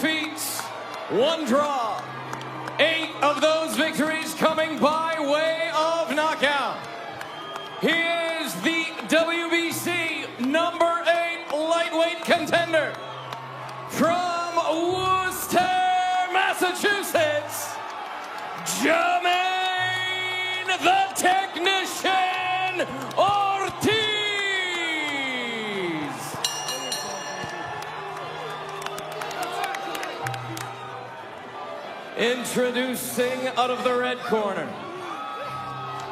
defeats, 1 draw. 8 of those victories coming by way of knockout. He is the WBC number 8 lightweight contender from Worcester, Massachusetts, Jemейн the Technician Ортис. Introducing out of the red corner.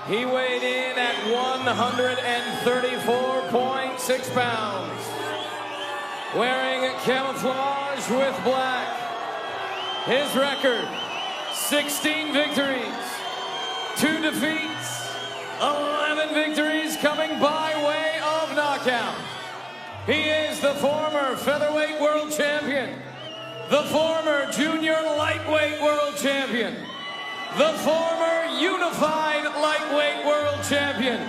He weighed in at 134.6 pounds. Wearing camouflage with black. His record, 16 victories, 2 defeats, 11 victories coming by way of knockout. He is the former featherweight world champion, the former junior lightweight world champion, the former unified lightweight world champion,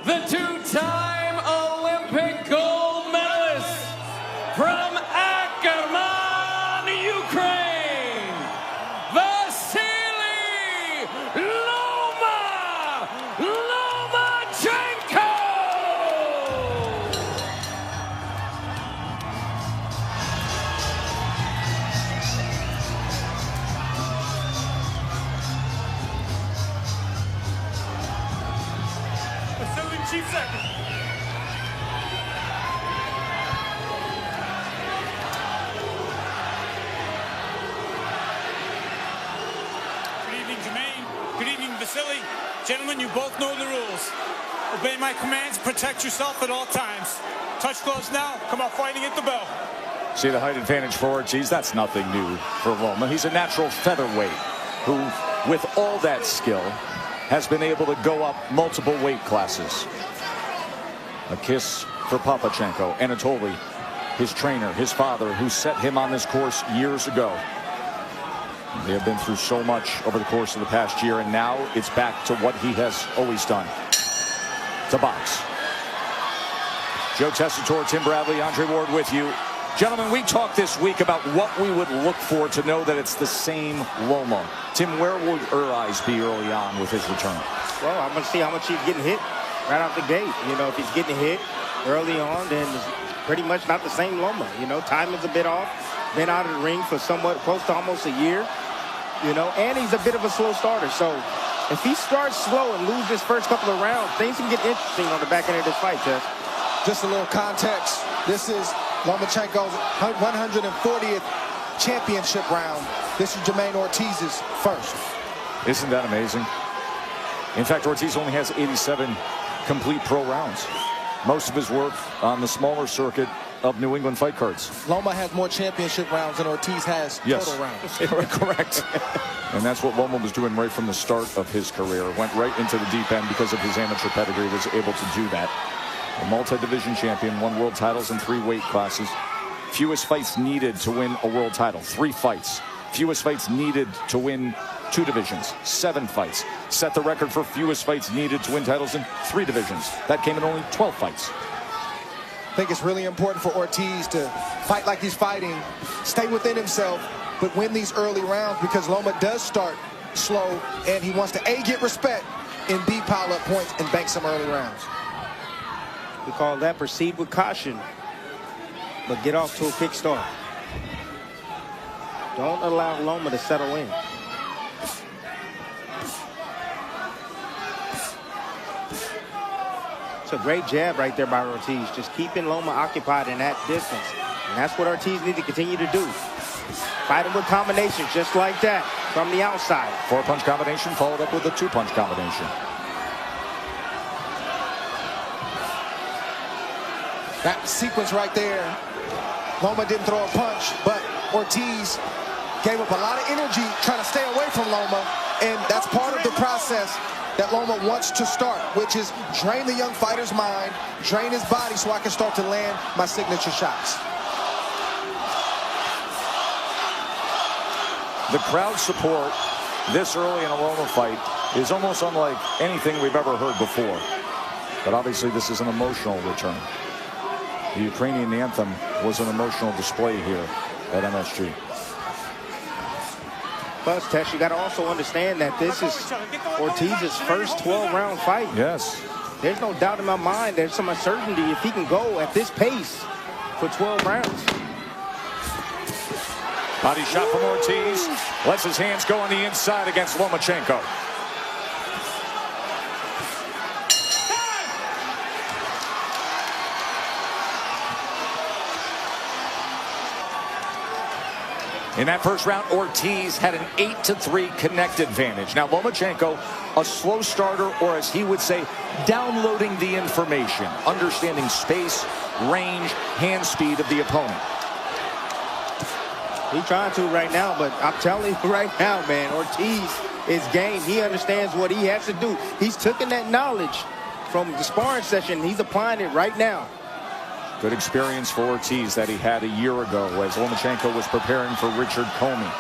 the 2-time Olympic gold medalist from Ackerman, Ukraine, Vasilie Lomachenko! Vasilie Chief Second. Good evening, Vasilie. Gentlemen, you both know the rules. Obey my commands, protect yourself at all times. Touch gloves now, come out fighting at the bell. See the height advantage for Ortiz? That's nothing new for Loma. He's a natural featherweight who, with all that skill, has been able to go up multiple weight classes. A kiss for Papachenko, Anatoly, his trainer, his father, who set him on this course years ago. They have been through so much over the course of the past year, and now it's back to what he has always done, to box. Joe Tessitore, Tim Bradley, Andre Ward with you. Gentlemen, we talked this week about what we would look for to know that it's the same Loma. Tim, where would your eyes be early on with his return? Well, I'm going to see how much he's getting hit right out the gate. You know, if he's getting hit early on, then it's pretty much not the same Loma. You know, time is a bit off. Been out of the ring for somewhat close to almost a year. You know, and he's a bit of a slow starter. So if he starts slow and loses his first couple of rounds, things can get interesting on the back end of this fight, Jeff. Just a little context. This is Lomachenko's 140th championship round. This is Jemейн Ortiz's first. Isn't that amazing? In fact, Ortiz only has 87 complete pro rounds. Most of his work on the smaller circuit of New England fight cards. Loma has more championship rounds than Ortiz has total rounds. Correct. And that's what Loma was doing right from the start of his career. Went right into the deep end because of his amateur pedigree, was able to do that. A multi-division champion, won world titles in 3 weight classes. Fewest fights needed to win a world title, 3 fights. Fewest fights needed to win 2 divisions, 7 fights. Set the record for fewest fights needed to win titles in 3 divisions. That came in only 12 fights. I think it's really important for Ortiz to fight like he's fighting, stay within himself, but win these early rounds, because Loma does start slow, and he wants to A, get respect, and B, pile up points and bank some early rounds. We call that proceed with caution, but get off to a quick start. Don't allow Loma to settle in. It's a great jab right there by Ortiz, just keeping Loma occupied in that distance. And that's what Ortiz needs to continue to do. Fight him with combinations just like that from the outside. 4-punch combination followed up with a 2-punch combination. That sequence right there, Loma didn't throw a punch, but Ortiz gave up a lot of energy trying to stay away from Loma, and that's part of the process that Loma wants to start, which is drain the young fighter's mind, drain his body so I can start to land my signature shots. The crowd support this early in a Loma fight is almost unlike anything we've ever heard before. But obviously this is an emotional return. The Ukrainian anthem was an emotional display here. at MSG. Plus, Tesh, you got to also understand that this is Ortiz's first 12-round fight. Yes. There's no doubt in my mind there's some uncertainty if he can go at this pace for 12 rounds. Body shot from Ortiz. Lets his hands go on the inside against Lomachenko. In that first round, Ortiz had an 8-3 connect advantage. Now, Lomachenko, a slow starter, or as he would say, downloading the information, understanding space, range, hand speed of the opponent. He's trying to right now, but I'm telling you right now, man, Ortiz is game. He understands what he has to do. He's taken that knowledge from the sparring session. He's applying it right now. Good experience for Ortiz that he had a year ago as Lomachenko was preparing for Richard Comey.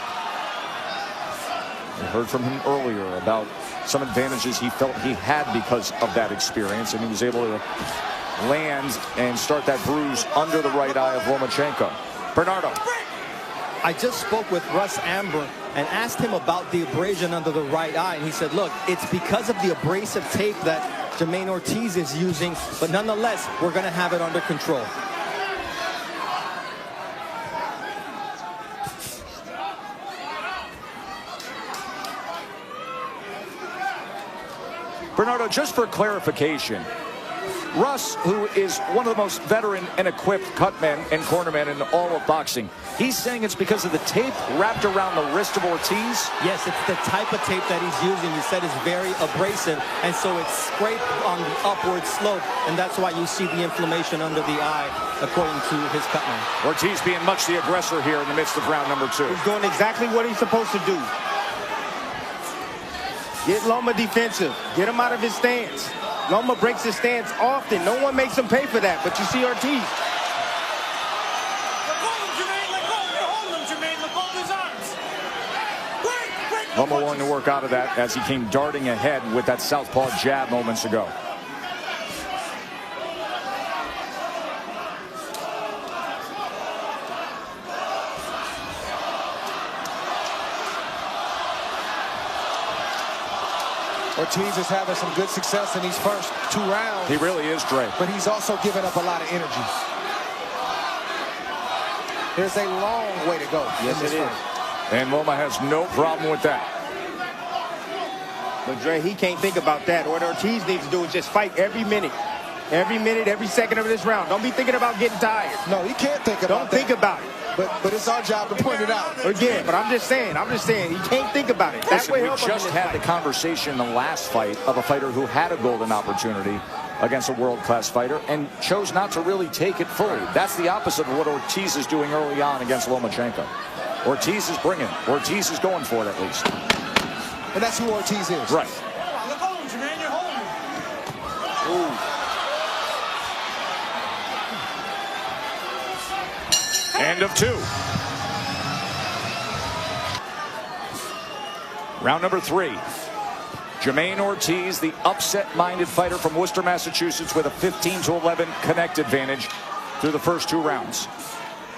We heard from him earlier about some advantages he felt he had because of that experience, and he was able to land and start that bruise under the right eye of Lomachenko. Bernardo. I just spoke with Russ Amber and asked him about the abrasion under the right eye, and he said, look, it's because of the abrasive tape that Jemейн Ortiz is using, but nonetheless, we're going to have it under control. Bernardo, just for clarification, Russ, who is one of the most veteran and equipped cutmen and cornermen in all of boxing, he's saying it's because of the tape wrapped around the wrist of Ortiz? Yes, it's the type of tape that he's using. He said it's very abrasive, and so it's scraped on the upward slope, and that's why you see the inflammation under the eye, according to his cutman. Ortiz being much the aggressor here in the midst of round number 2. He's doing exactly what he's supposed to do. Get Loma defensive. Get him out of his stance. Loma breaks his stance often. No one makes him pay for that, but you see Ortiz. Loma willing to work out of that as he came darting ahead with that southpaw jab moments ago. Ortiz is having some good success in these first 2 rounds. He really is, Dre. But he's also giving up a lot of energy. There's a long way to go. Yes, it is. And Loma has no problem with that. But Dre, he can't think about that. What Ortiz needs to do is just fight every minute, every second of this round. Don't be thinking about getting tired. No, he can't think about Don't think about it. But it's our job to point it out. Again, but I'm just saying, he can't think about it. That's Listen, what we just had the conversation in the last fight of a fighter who had a golden opportunity against a world-class fighter and chose not to really take it fully. That's the opposite of what Ortiz is doing early on against Lomachenko. Ortiz is bringing it. Ortiz is going for it at least. And that's who Ortiz is. Right. Ooh. End of 2. Round number 3. Jemейн Ortiz, the upset-minded fighter from Worcester, Massachusetts, with a 15-11 connect advantage through the first 2 rounds.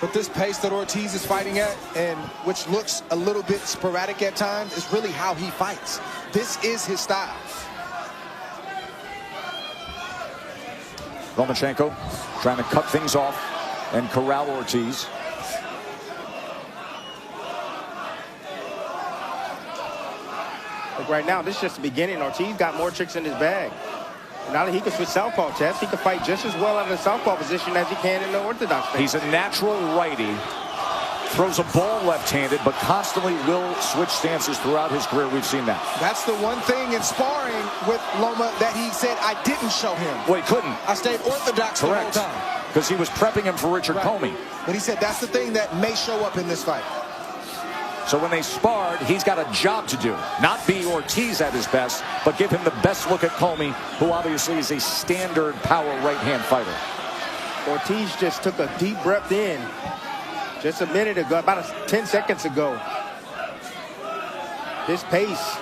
But this pace that Ortiz is fighting at, and which looks a little bit sporadic at times, is really how he fights. This is his style. Lomachenko trying to cut things off and corral Ortiz. Look, right now, this is just the beginning. Ortiz got more tricks in his bag. Now that he can switch southpaw, Tess, he can fight just as well out of the southpaw position as he can in the orthodox stance. He's a natural righty. Throws a ball left-handed, but constantly will switch stances throughout his career. We've seen that. That's the one thing in sparring with Loma that he said I didn't show him. Well, he couldn't. I stayed orthodox Correct. the whole time. Because he was prepping him for Richard Comey. But he said that's the thing that may show up in this fight. So when they sparred, he's got a job to do. Not be Ortiz at his best, but give him the best look at Comey, who obviously is a standard power right-hand fighter. Ortiz just took a deep breath in just a minute ago, about 10 seconds ago. This pace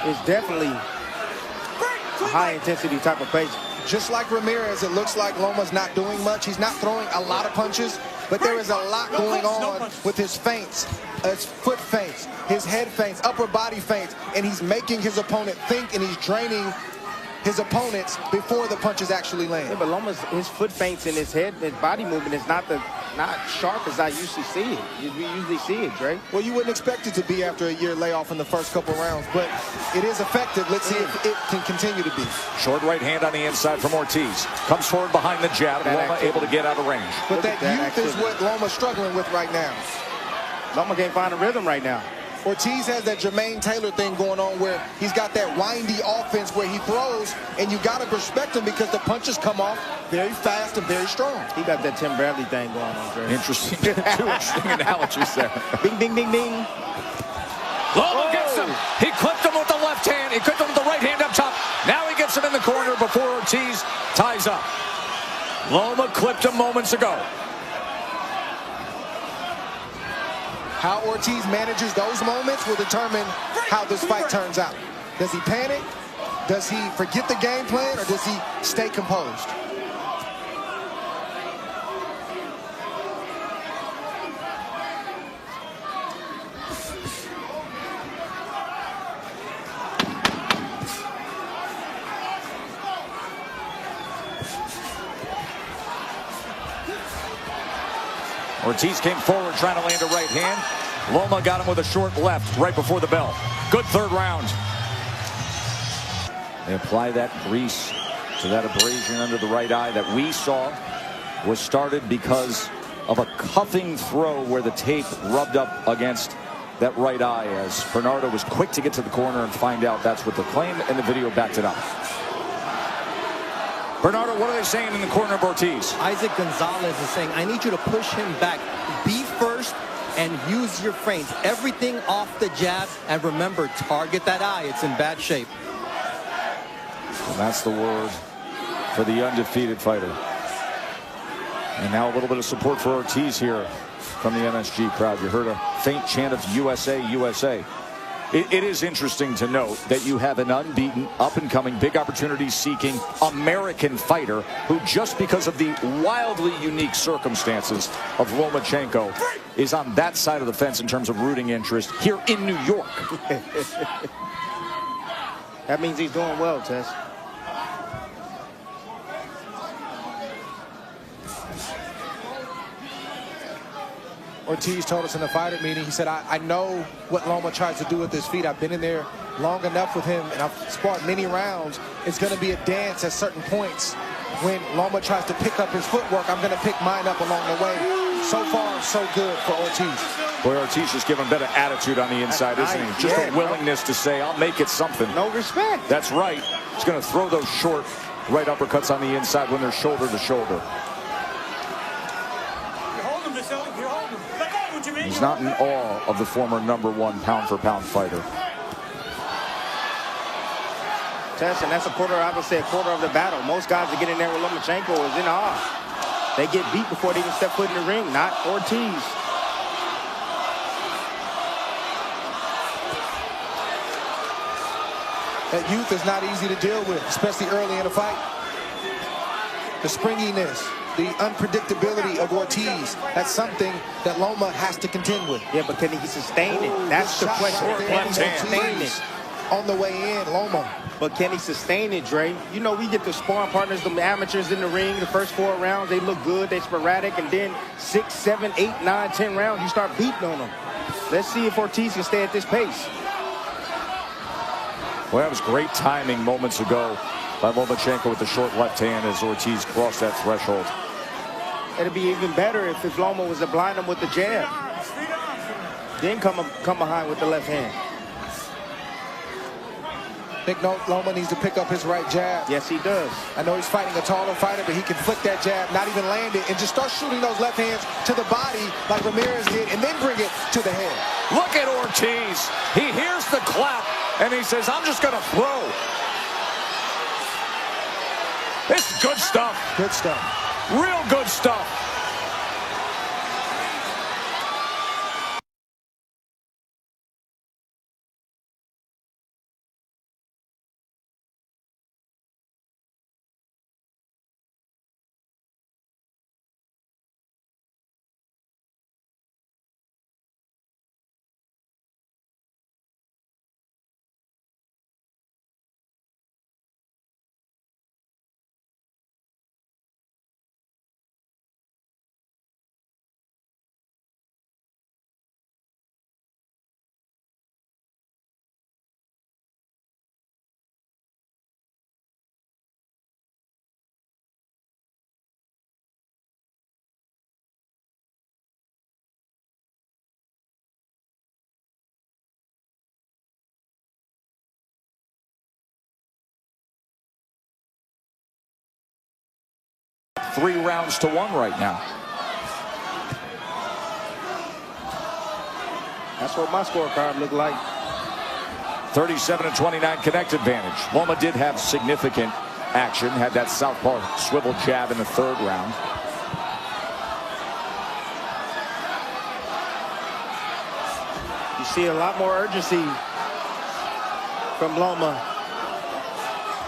is definitely a high-intensity type of pace. Just like Ramirez, it looks like Loma's not doing much. He's not throwing a lot of punches, but there is a lot going on with his feints, his foot feints, his head feints, upper body feints, and he's making his opponent think, and he's draining his opponents before the punches actually land. Yeah, but Loma's his foot feints and his body movement is not sharp as I usually see it. We usually see it, Dre. Well, you wouldn't expect it to be after a year layoff in the first couple rounds, but it is effective. Let's see if it can continue to be. Short right hand on the inside from Ortiz. Comes forward behind the jab. Loma able to get out of range. But that youth is what Loma's struggling with right now. Loma can't find a rhythm right now. Ortiz has that Jermaine Taylor thing going on where he's got that windy offense where he throws, and you got to respect him because the punches come off very fast and very strong. He got that Tim Bradley thing going on, Dre. Interesting. Two interesting analogies there. Bing, bing, bing, bing. Loma gets him. He clipped him with the left hand. He clipped him with the right hand up top. Now he gets him in the corner before Ortiz ties up. Loma clipped him moments ago. How Ortiz manages those moments will determine how this fight turns out. Does he panic? Does he forget the game plan? Or does he stay composed? Ortiz came forward trying to land a right hand. Loma got him with a short left right before the bell. Good third round. They apply that grease to that abrasion under the right eye that we saw was started because of a cuffing throw where the tape rubbed up against that right eye, as Bernardo was quick to get to the corner and find out that's what the claim, and the video backed it up. Bernardo, what are they saying in the corner of Ortiz? Isaac Gonzalez is saying, I need you to push him back. Be first and use your feints. Everything off the jab. And remember, target that eye. It's in bad shape. And that's the word for the undefeated fighter. And now a little bit of support for Ortiz here from the MSG crowd. You heard a faint chant of USA, USA. It is interesting to note that you have an unbeaten, up-and-coming, big opportunity-seeking American fighter who, just because of the wildly unique circumstances of Lomachenko, is on that side of the fence in terms of rooting interest here in New York. That means he's doing well, Tess. Ortiz told us in the fighter meeting, he said, I know what Loma tries to do with his feet. I've been in there long enough with him, and I've sparred many rounds. It's going to be a dance at certain points. When Loma tries to pick up his footwork, I'm going to pick mine up along the way. So far, so good for Ortiz. Boy, Ortiz just giving better attitude on the inside, isn't he? Just a willingness to say, I'll make it something. No respect. That's right. He's going to throw those short right uppercuts on the inside when they're shoulder to shoulder. He's not in awe of the former #1 pound-for-pound fighter. Tess, and that's I would say a quarter of the battle. Most guys that get in there with Lomachenko is in awe. They get beat before they even step foot in the ring, not Ortiz. That youth is not easy to deal with, especially early in a fight. The springiness, the unpredictability of Ortiz, that's something that Loma has to contend with. Yeah, but can he sustain it? That's the question. Can he sustain it? On the way in, Loma. But can he sustain it, Dre? You know, we get the sparring partners, the amateurs in the ring, the first 4 rounds, they look good, they sporadic, and then 6, 7, 8, 9, 10 rounds, you start beating on them. Let's see if Ortiz can stay at this pace. Well, that was great timing moments ago by Lomachenko with the short left hand as Ortiz crossed that threshold. It'd be even better if Loma was to blind him with the jab. Then come behind with the left hand. Big note, Loma needs to pick up his right jab. Yes, he does. I know he's fighting a taller fighter, but he can flick that jab, not even land it, and just start shooting those left hands to the body like Ramirez did, and then bring it to the head. Look at Ortiz. He hears the clap, and he says, I'm just going to throw. This is good stuff. Good stuff. Real good stuff. 3 rounds to 1 right now. That's what my scorecard looked like. 37-29 connect advantage. Loma did have significant action, had that southpaw swivel jab in the 3rd round. You see a lot more urgency from Loma.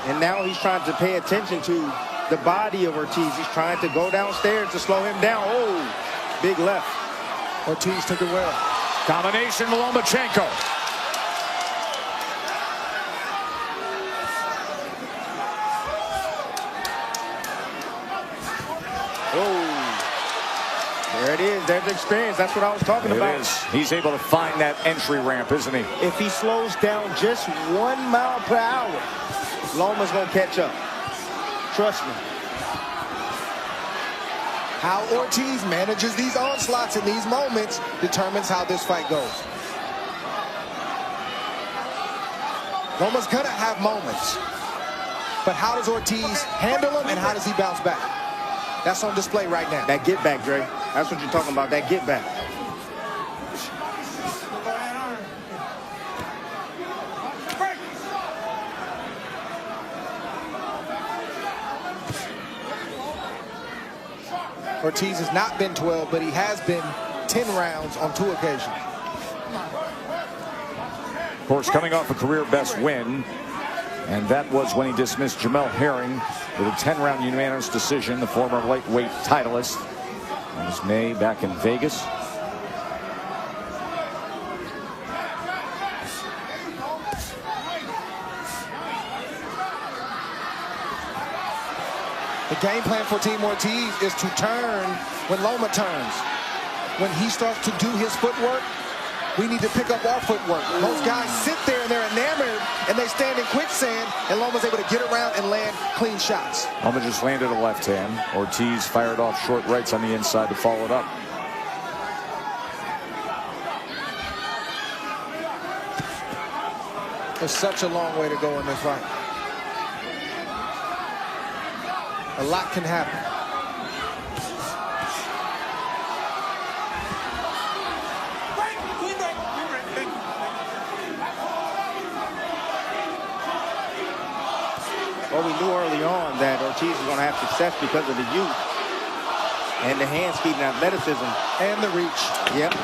And now he's trying to pay attention to the body of Ortiz. He's trying to go downstairs to slow him down. Oh, big left. Ortiz took it well. Combination Lomachenko. Oh, there it is. There's experience. That's what I was talking about. It is. He's able to find that entry ramp, isn't he? If he slows down just 1 mile per hour, Loma's going to catch up. Trust me. How Ortiz manages these onslaughts in these moments determines how this fight goes. Loma's gonna have moments, but how does Ortiz handle them and how does he bounce back? That's on display right now. That get back, Dre. That's what you're talking about, that get back. Ortiz has not been 12, but he has been 10 rounds on 2 occasions. Of course, coming off a career best win, and that was when he dismissed Jamel Herring with a 10-round unanimous decision, the former lightweight titleist. That was May back in Vegas. The game plan for Team Ortiz is to turn when Loma turns. When he starts to do his footwork, we need to pick up our footwork. Most guys sit there and they're enamored and they stand in quicksand, and Loma's able to get around and land clean shots. Loma just landed a left hand. Ortiz fired off short rights on the inside to follow it up. There's such a long way to go in this fight. A lot can happen. Well, we knew early on that Ortiz was going to have success because of the youth and the hand speed and athleticism. And the reach. Yep.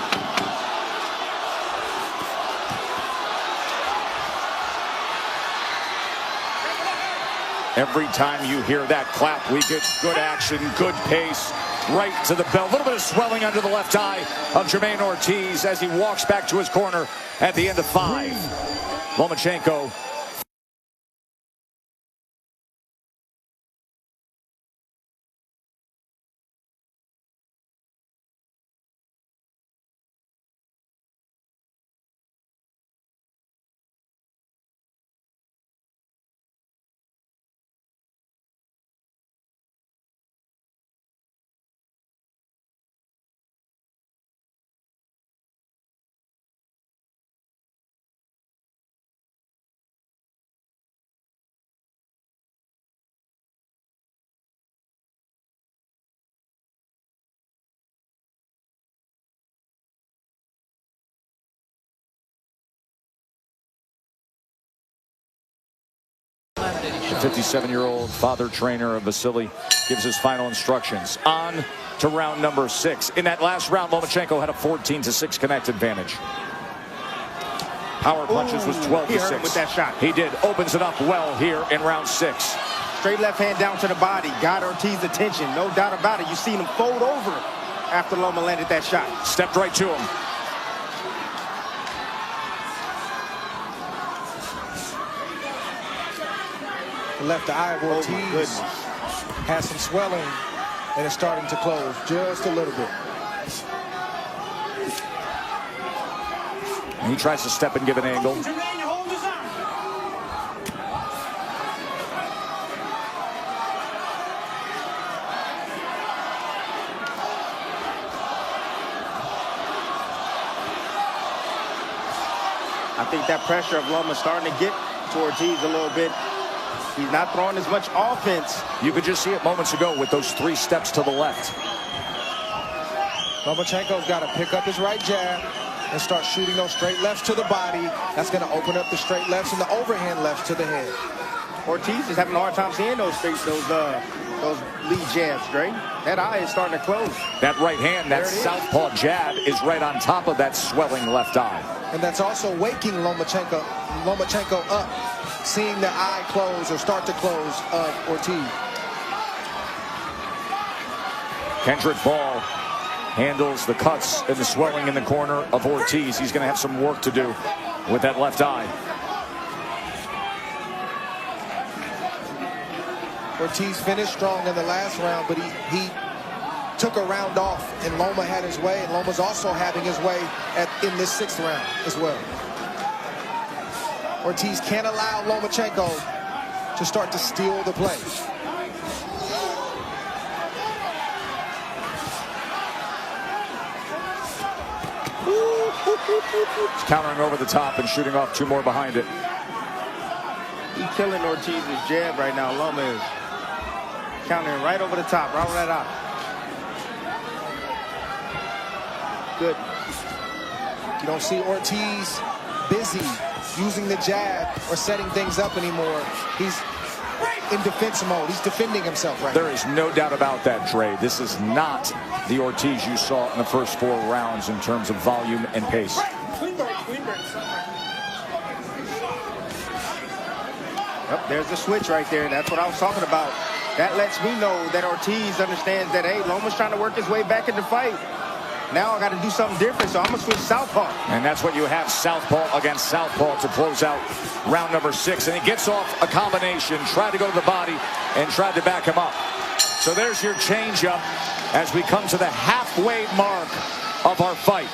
Every time you hear that clap, we get good action, good pace, right to the bell. A little bit of swelling under the left eye of Jemейн Ortiz as he walks back to his corner at the end of 5. Lomachenko. The 57-year-old father trainer of Vasily gives his final instructions. On to round number 6. In that last round, Lomachenko had a 14-6 connect advantage. Power punches was 12-6. He hurt him with that shot. He did. Opens it up well here in round 6. Straight left hand down to the body. Got Ortiz's attention. No doubt about it. You seen him fold over after Loma landed that shot. Stepped right to him. The left eye of Ortiz has some swelling and it's starting to close just a little bit. And he tries to step and give an angle. I think that pressure of Loma starting to get to Ortiz a little bit. He's not throwing as much offense. You could just see it moments ago with those 3 steps to the left. Lomachenko's got to pick up his right jab and start shooting those straight lefts to the body. That's going to open up the straight lefts and the overhand lefts to the head. Ortiz is having a hard time seeing those lead jabs, Dre. That eye is starting to close. That right hand, that southpaw jab is right on top of that swelling left eye. And that's also waking Lomachenko up, seeing the eye close or start to close of Ortiz. Kendrick Ball handles the cuts and the swelling in the corner of Ortiz. He's going to have some work to do with that left eye. Ortiz finished strong in the last round, but he took a round off, and Loma had his way, and Loma's also having his way in this 6th round as well. Ortiz can't allow Lomachenko to start to steal the play. He's countering over the top and shooting off 2 more behind it. He's killing Ortiz's jab right now. Loma is countering right over the top, right over that eye. Good. You don't see Ortiz busy using the jab or setting things up anymore. He's in defense mode. He's defending himself right now. There is no doubt about that, Dre. This is not the Ortiz you saw in the first 4 rounds in terms of volume and pace. Yep, there's the switch right there. That's what I was talking about. That lets me know that Ortiz understands that, hey, Loma's trying to work his way back in the fight. Now I got to do something different, so I'm going to switch southpaw. And that's what you have, southpaw against southpaw, to close out round number 6. And he gets off a combination, tried to go to the body, and tried to back him up. So there's your changeup as we come to the halfway mark of our fight.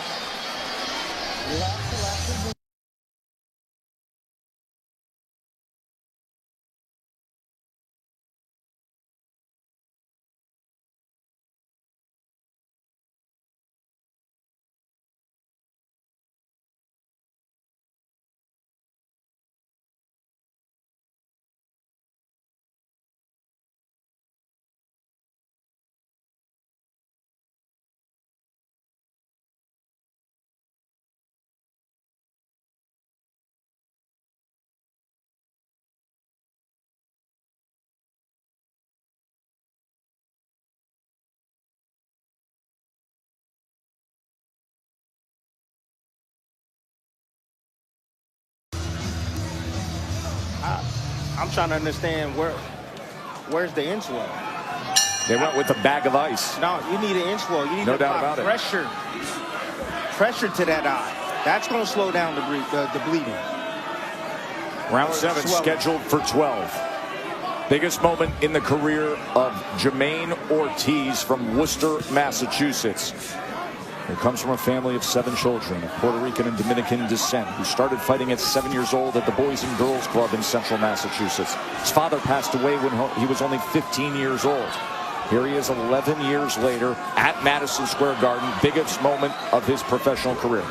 I'm trying to understand where's the inswell. They went with a bag of ice. No, you need an inswell. You need no to doubt about pressure to that eye. That's going to slow down the bleeding. Round 7 scheduled for 12. Biggest moment in the career of Jemeyne Ortiz from Worcester, Massachusetts. He comes from a family of 7 children of Puerto Rican and Dominican descent who started fighting at 7 years old at the Boys and Girls Club in central Massachusetts. His father passed away when he was only 15 years old. Here he is 11 years later at Madison Square Garden. Biggest moment of his professional career.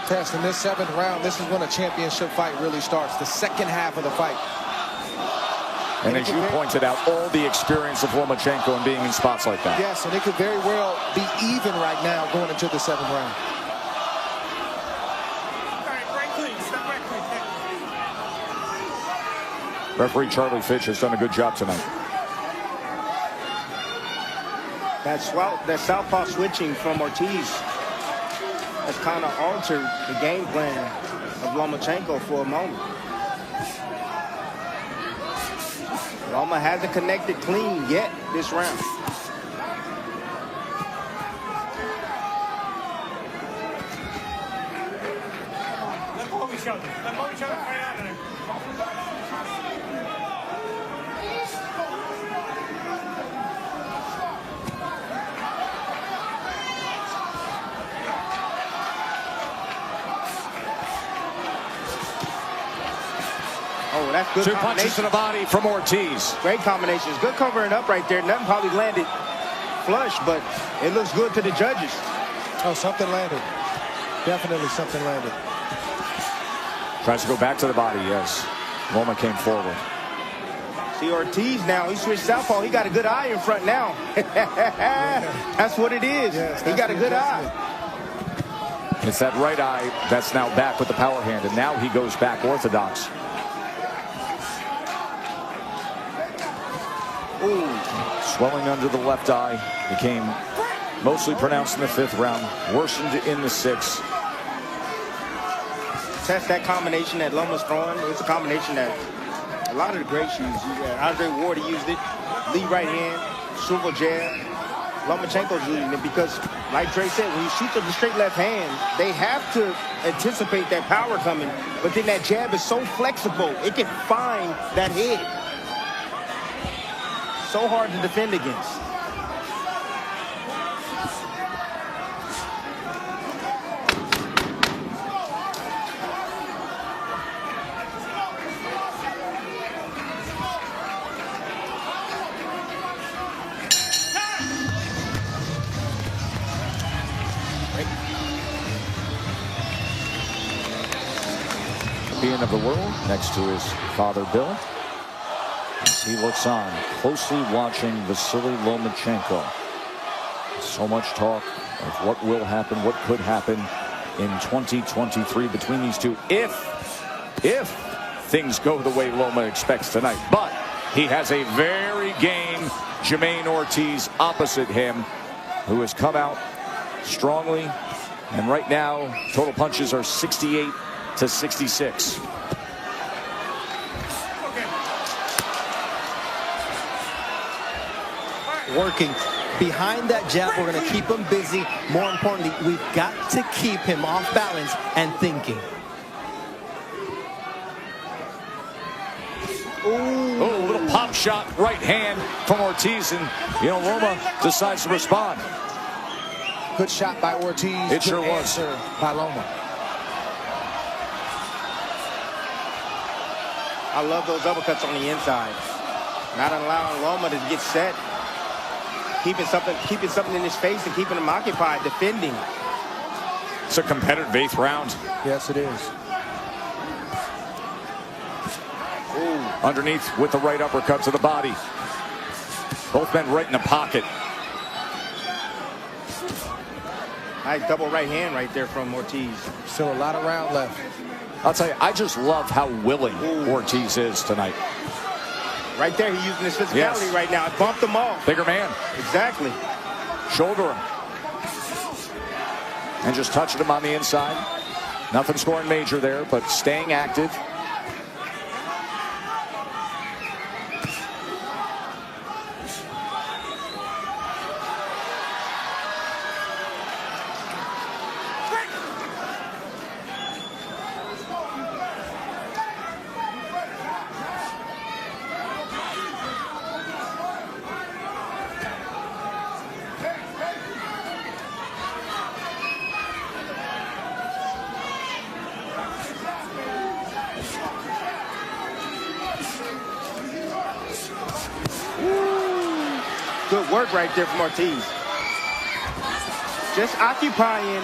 Test, in this 7th round, this is when a championship fight really starts, the second half of the fight. And as you pointed out, all the experience of Lomachenko and being in spots like that. Yes, and it could very well be even right now going into the 7th round. Referee Charlie Fitch has done a good job tonight. That southpaw switching from Ortiz has kind of altered the game plan of Lomachenko for a moment. Loma hasn't connected clean yet this round. Oh, that's good. 2 punches to the body from Ortiz. Great combinations. Good covering up right there. Nothing probably landed flush, but it looks good to the judges. Oh, something landed. Definitely something landed. Tries to go back to the body, yes. Loma came forward. See Ortiz now, he switched southpaw. He got a good eye in front now. That's what it is. Yes, he got a good eye. It's that right eye that's now back with the power hand, and now he goes back orthodox. Ooh. Swelling under the left eye became mostly pronounced in the 5th round, worsened in the 6th. Test that combination that Loma's throwing. It's a combination that a lot of the greats use. Andre Ward used it. Lead right hand, swivel jab. Lomachenko's using it because, like Dre said, when you shoot with the straight left hand, they have to anticipate that power coming. But then that jab is so flexible, it can find that head. So hard to defend against. Champion of the world next to his father Bill, as he looks on, closely watching Vasily Lomachenko. So much talk of what will happen, what could happen in 2023 between these two if things go the way Loma expects tonight. But he has a very game Jemayne Ortiz opposite him, who has come out strongly, and right now total punches are 68 to 66. Working behind that jab, we're going to keep him busy. More importantly, we've got to keep him off balance and thinking. Ooh, a little pop shot right hand from Ortiz, and Loma decides to respond. Good shot by Ortiz. It sure was. By Loma. I love those uppercuts on the inside. Not allowing Loma to get set. Keeping something in his face and keeping him occupied, defending. It's a competitive 8th round. Yes, it is. Ooh. Underneath with the right uppercut to the body. Both men right in the pocket. Nice double right hand right there from Ortiz. Still a lot of round left. I'll tell you, I just love how willing Ortiz is tonight. Right there, he's using his physicality Yes. right now. It bumped him off. Bigger man. Exactly. Shoulder him. And just touching him on the inside. Nothing scoring major there, but staying active. Good work right there from Ortiz. Just occupying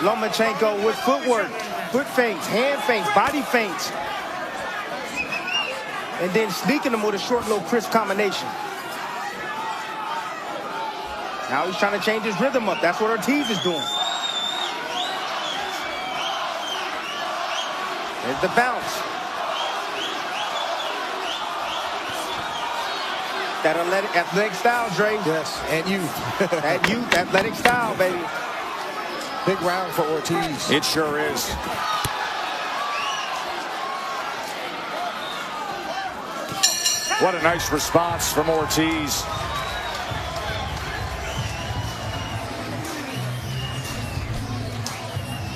Lomachenko with footwork, foot feints, hand feints, body feints. And then sneaking him with a short, little crisp combination. Now he's trying to change his rhythm up. That's what Ortiz is doing. There's the bounce. That athletic style, Dre. Yes, and youth. That youth, athletic style, baby. Big round for Ortiz. It sure is. What a nice response from Ortiz.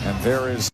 And there is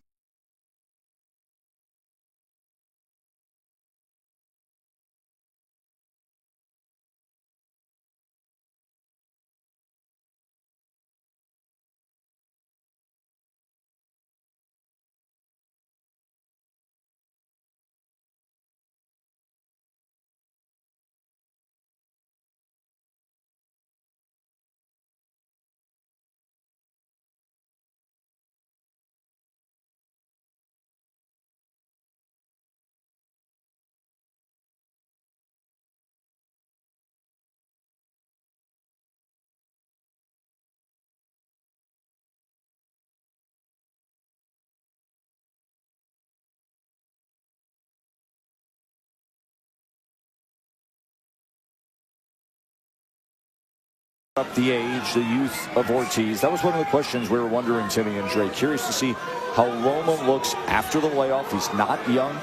Up the age, the youth of Ortiz. That was one of the questions we were wondering, Timmy and Dre. Curious to see how Loma looks after the layoff. He's not young.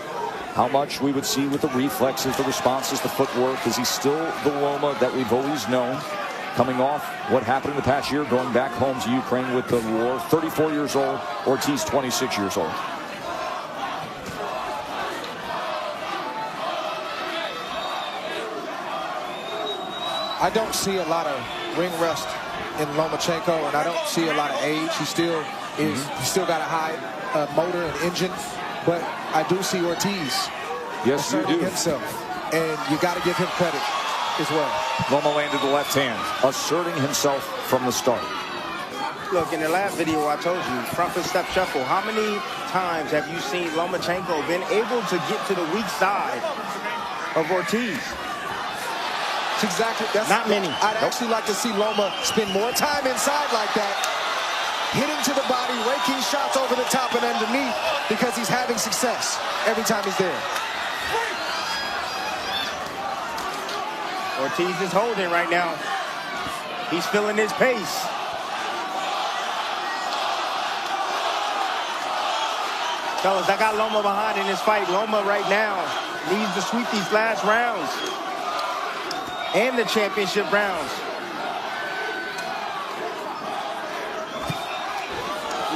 How much we would see with the reflexes, the responses, the footwork. Is he still the Loma that we've always known? Coming off what happened in the past year, going back home to Ukraine with the war. 34 years old, Ortiz 26 years old. I don't see a lot of ring rust in Lomachenko, and I don't see a lot of age. He still is. He still got a high motor and engine, but I do see Ortiz asserting himself, and you got to give him credit as well. Loma landed the left hand, asserting himself from the start. Look, in the last video I told you, front foot step shuffle. How many times have you seen Lomachenko been able to get to the weak side of Ortiz? Exactly. That's not many. I'd actually like to see Loma spend more time inside like that, hitting to the body, raking shots over the top and underneath, because he's having success every time he's there. Ortiz is holding right now. He's feeling his pace. Fellas, I got Loma behind in this fight. Loma right now needs to sweep these last rounds and the championship rounds.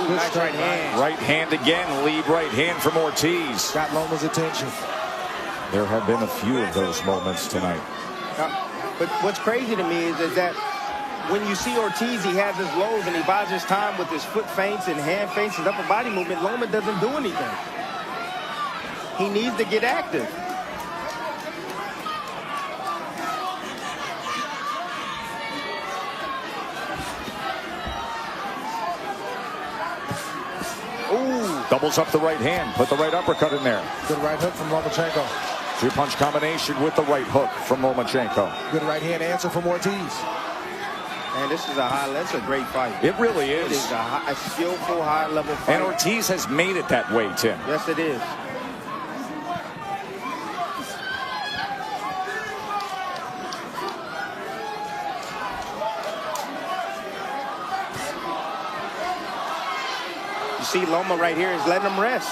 Ooh, nice right hand. Right hand again, lead right hand from Ortiz. Got Loma's attention. There have been a few of those moments tonight. But what's crazy to me is that when you see Ortiz, he has his lows and he buys his time with his foot feints and hand feints and upper body movement. Loma doesn't do anything. He needs to get active. Doubles up the right hand, put the right uppercut in there. Good right hook from Lomachenko. Two-punch combination with the right hook from Lomachenko. Good right hand answer from Ortiz. Man, this is that's a great fight. It really is. It is a skillful, high-level fight. And Ortiz has made it that way, Tim. Yes, it is. See Loma right here is letting him rest.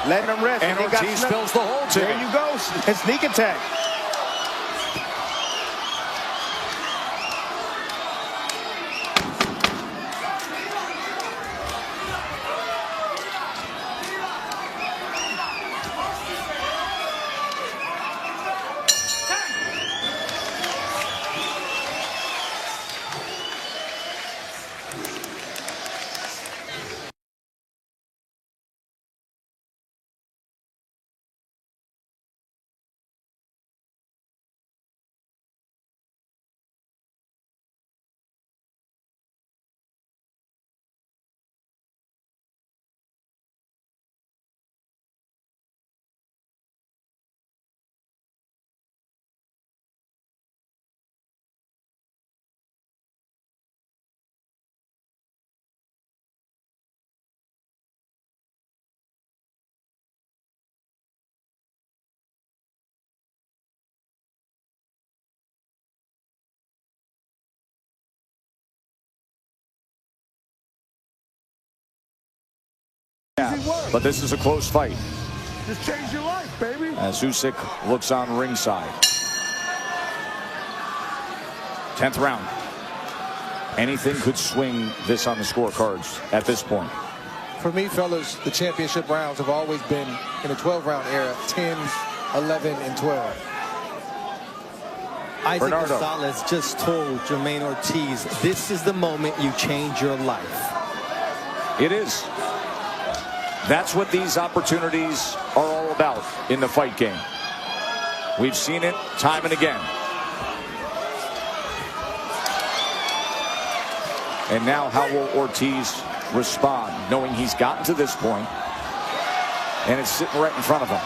Letting him rest. And Ortiz fills the hole, Tim. There you go. A sneak attack. Yeah, but this is a close fight. Just change your life, baby. As Usyk looks on ringside. 10th round. Anything could swing this on the scorecards at this point. For me, fellas, the championship rounds have always been in a 12-round era, 10, 11, and 12. Isaac Gonzalez just told Jemейн Ortiz, this is the moment you change your life. It is. That's what these opportunities are all about in the fight game. We've seen it time and again. And now how will Ortiz respond, knowing he's gotten to this point and it's sitting right in front of him?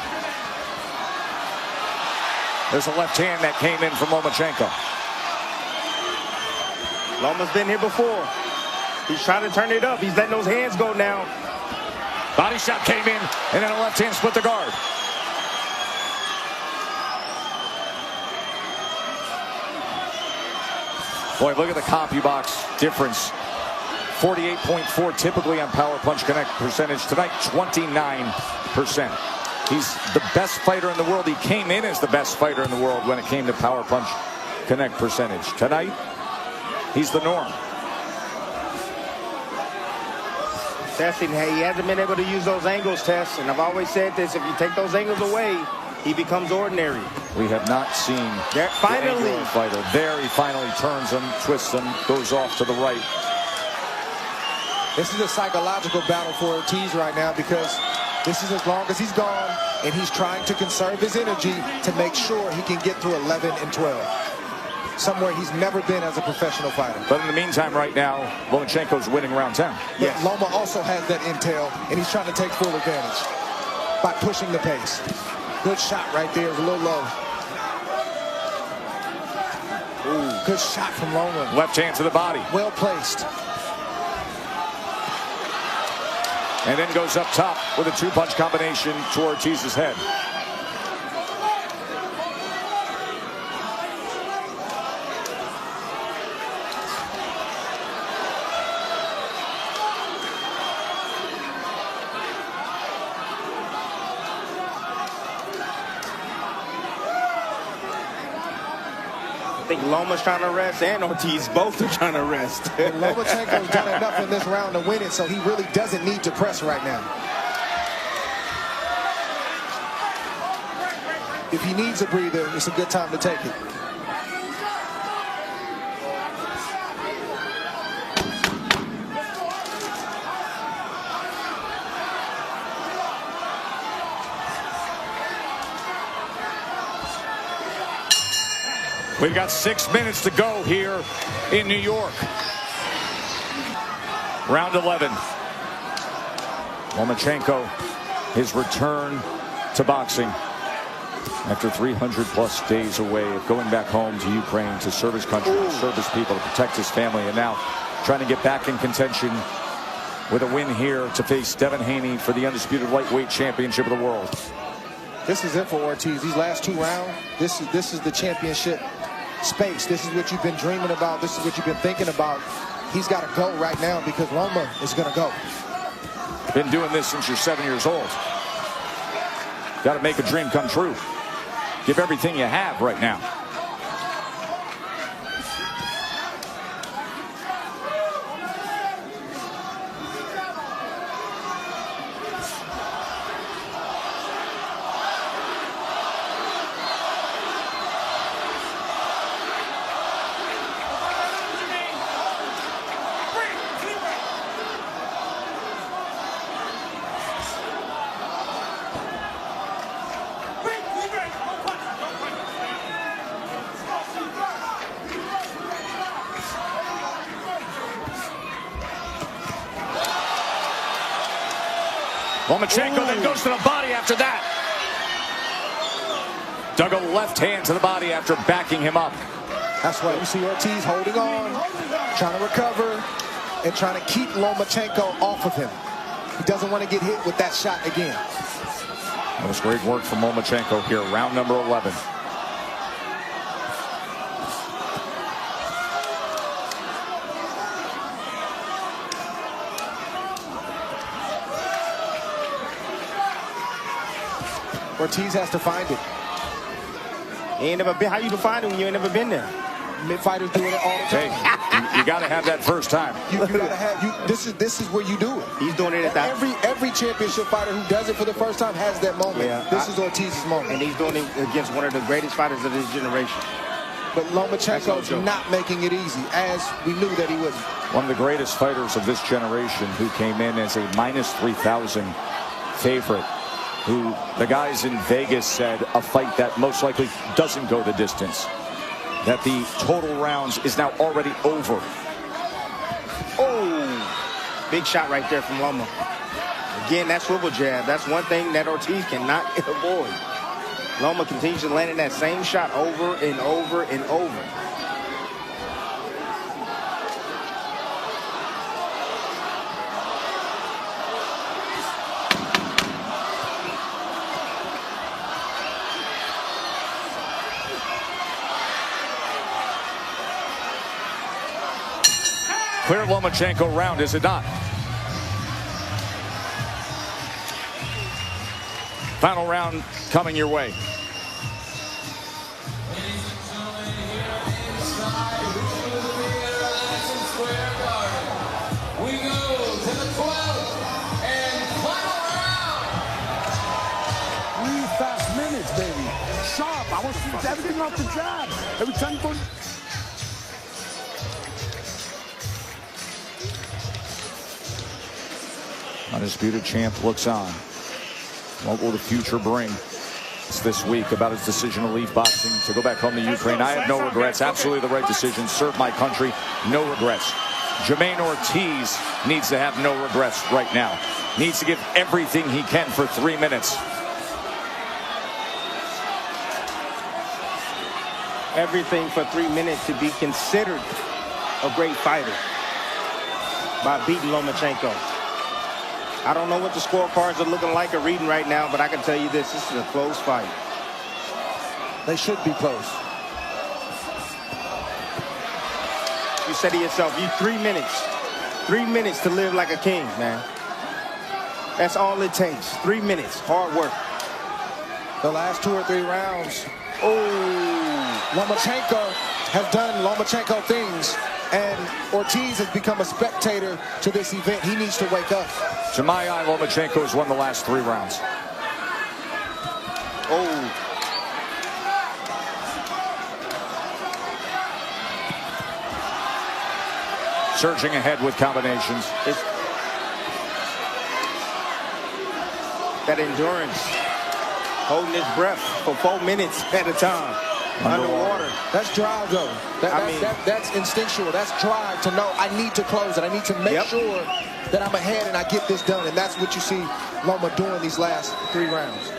There's a left hand that came in from Lomachenko. Loma's been here before. He's trying to turn it up. He's letting those hands go now. Body shot came in, and then a left hand split the guard. Boy, look at the CompuBox difference. 48.4 typically on power punch connect percentage. Tonight, 29%. He's the best fighter in the world. He came in as the best fighter in the world when it came to power punch connect percentage. Tonight, he's the norm. Testing, hey, he hasn't been able to use those angles, Tess. And I've always said this, if you take those angles away, he becomes ordinary. We have not seen finally the fighter. There he finally turns him, twists him, goes off to the right. This is a psychological battle for Ortiz right now because this is as long as he's gone, and he's trying to conserve his energy to make sure he can get through 11 and 12. Somewhere he's never been as a professional fighter. But in the meantime, right now, Lomachenko's winning round 10. Yes. Loma also has that intel, and he's trying to take full advantage by pushing the pace. Good shot right there. It was a little low. Ooh. Good shot from Loma. Left hand to the body. Well placed. And then goes up top with a two-punch combination to Ortiz's head. I think Loma's trying to rest and Ortiz both are trying to rest. Lomachenko's done enough in this round to win it, so he really doesn't need to press right now. If he needs a breather, it's a good time to take it. We've got 6 minutes to go here in New York. Round 11. Lomachenko, his return to boxing after 300+ days away of going back home to Ukraine to serve his country, to serve his people, to protect his family, and now trying to get back in contention with a win here to face Devin Haney for the undisputed lightweight championship of the world. This is it for Ortiz. These last 2 rounds, this is the championship space. This is what you've been dreaming about. This is what you've been thinking about. He's got to go right now because Loma is going to go. Been doing this since you're 7 years old. Got to make a dream come true. Give everything you have right now. Lomachenko then goes to the body after that. Dug a left hand to the body after backing him up. That's why you see Ortiz holding on, trying to recover, and trying to keep Lomachenko off of him. He doesn't want to get hit with that shot again. That was great work from Lomachenko here, round number 11. Ortiz has to find it. You ain't never been. How you define it when you ain't never been there? Mid-fighters doing it all the time. Hey, you got to have that first time. You got to have. This is where you do it. He's doing it at that. Every championship fighter who does it for the first time has that moment. Yeah, this is Ortiz's moment. And he's doing it against one of the greatest fighters of this generation. But Lomachenko's not making it easy, as we knew that he wouldn't. One of the greatest fighters of this generation who came in as a -3,000 favorite, who the guys in Vegas said a fight that most likely doesn't go the distance, that the total rounds is now already over. Oh, big shot right there from Loma. Again, that swivel jab, that's one thing that Ortiz cannot avoid. Loma continues to land in that same shot over and over and over. clear Lomachenko round, is it not? Final round coming your way. We go to the 12th and final round. 3 fast minutes, baby. Sharp. I want to see everything off the jab. Every time you go. Undisputed champ looks on. What will the future bring? It's this week about his decision to leave boxing to go back home to Ukraine. I have no regrets. Absolutely the right decision. Serve my country. No regrets. Jemейн Ортис needs to have no regrets right now. Needs to give everything he can for 3 minutes. Everything for 3 minutes to be considered a great fighter by beating Lomachenko. I don't know what the scorecards are looking like or reading right now, but I can tell you this is a close fight. They should be close. You said to yourself, you 3 minutes. 3 minutes to live like a king, man. That's all it takes. 3 minutes, hard work. The last 2 or 3 rounds. Oh, Lomachenko has done Lomachenko things, and Ortiz has become a spectator to this event. He needs to wake up. To my eye, Lomachenko has won the last 3 rounds. Oh. Surging ahead with combinations. It's that endurance. Holding his breath for 4 minutes at a time. Underwater. That's drive, though. That's instinctual. That's drive to know I need to close it. I need to make sure that I'm ahead and I get this done. And that's what you see Loma doing these last 3 rounds.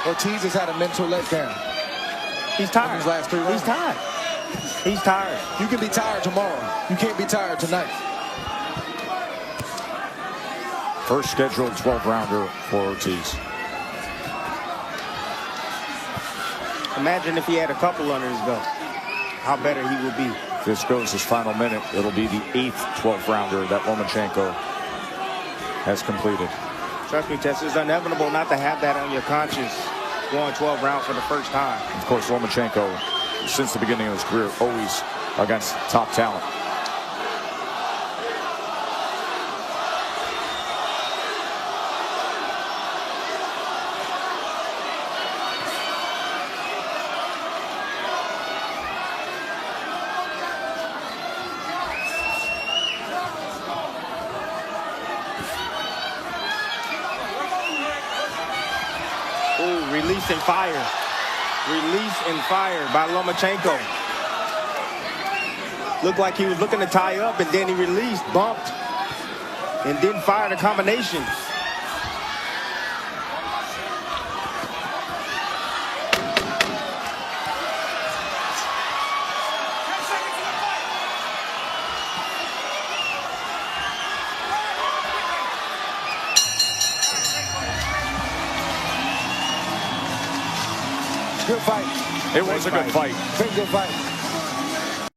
Ortiz has had a mental letdown. He's tired. In these last 3 rounds. He's tired. He's tired. You can be tired tomorrow. You can't be tired tonight. First scheduled 12-rounder for Ortiz. Imagine if he had a couple under his belt. How better he would be. If this goes his final minute, it'll be the 8th 12-rounder that Lomachenko has completed. Trust me, Tess, it's inevitable not to have that on your conscience going 12 rounds for the first time. Of course, Lomachenko, since the beginning of his career, always against top talent. Release and fire. Release and fire by Lomachenko. Looked like he was looking to tie up, and then he released, bumped, and didn't fire the combination. Good fight. It was a good fight. Very good fight.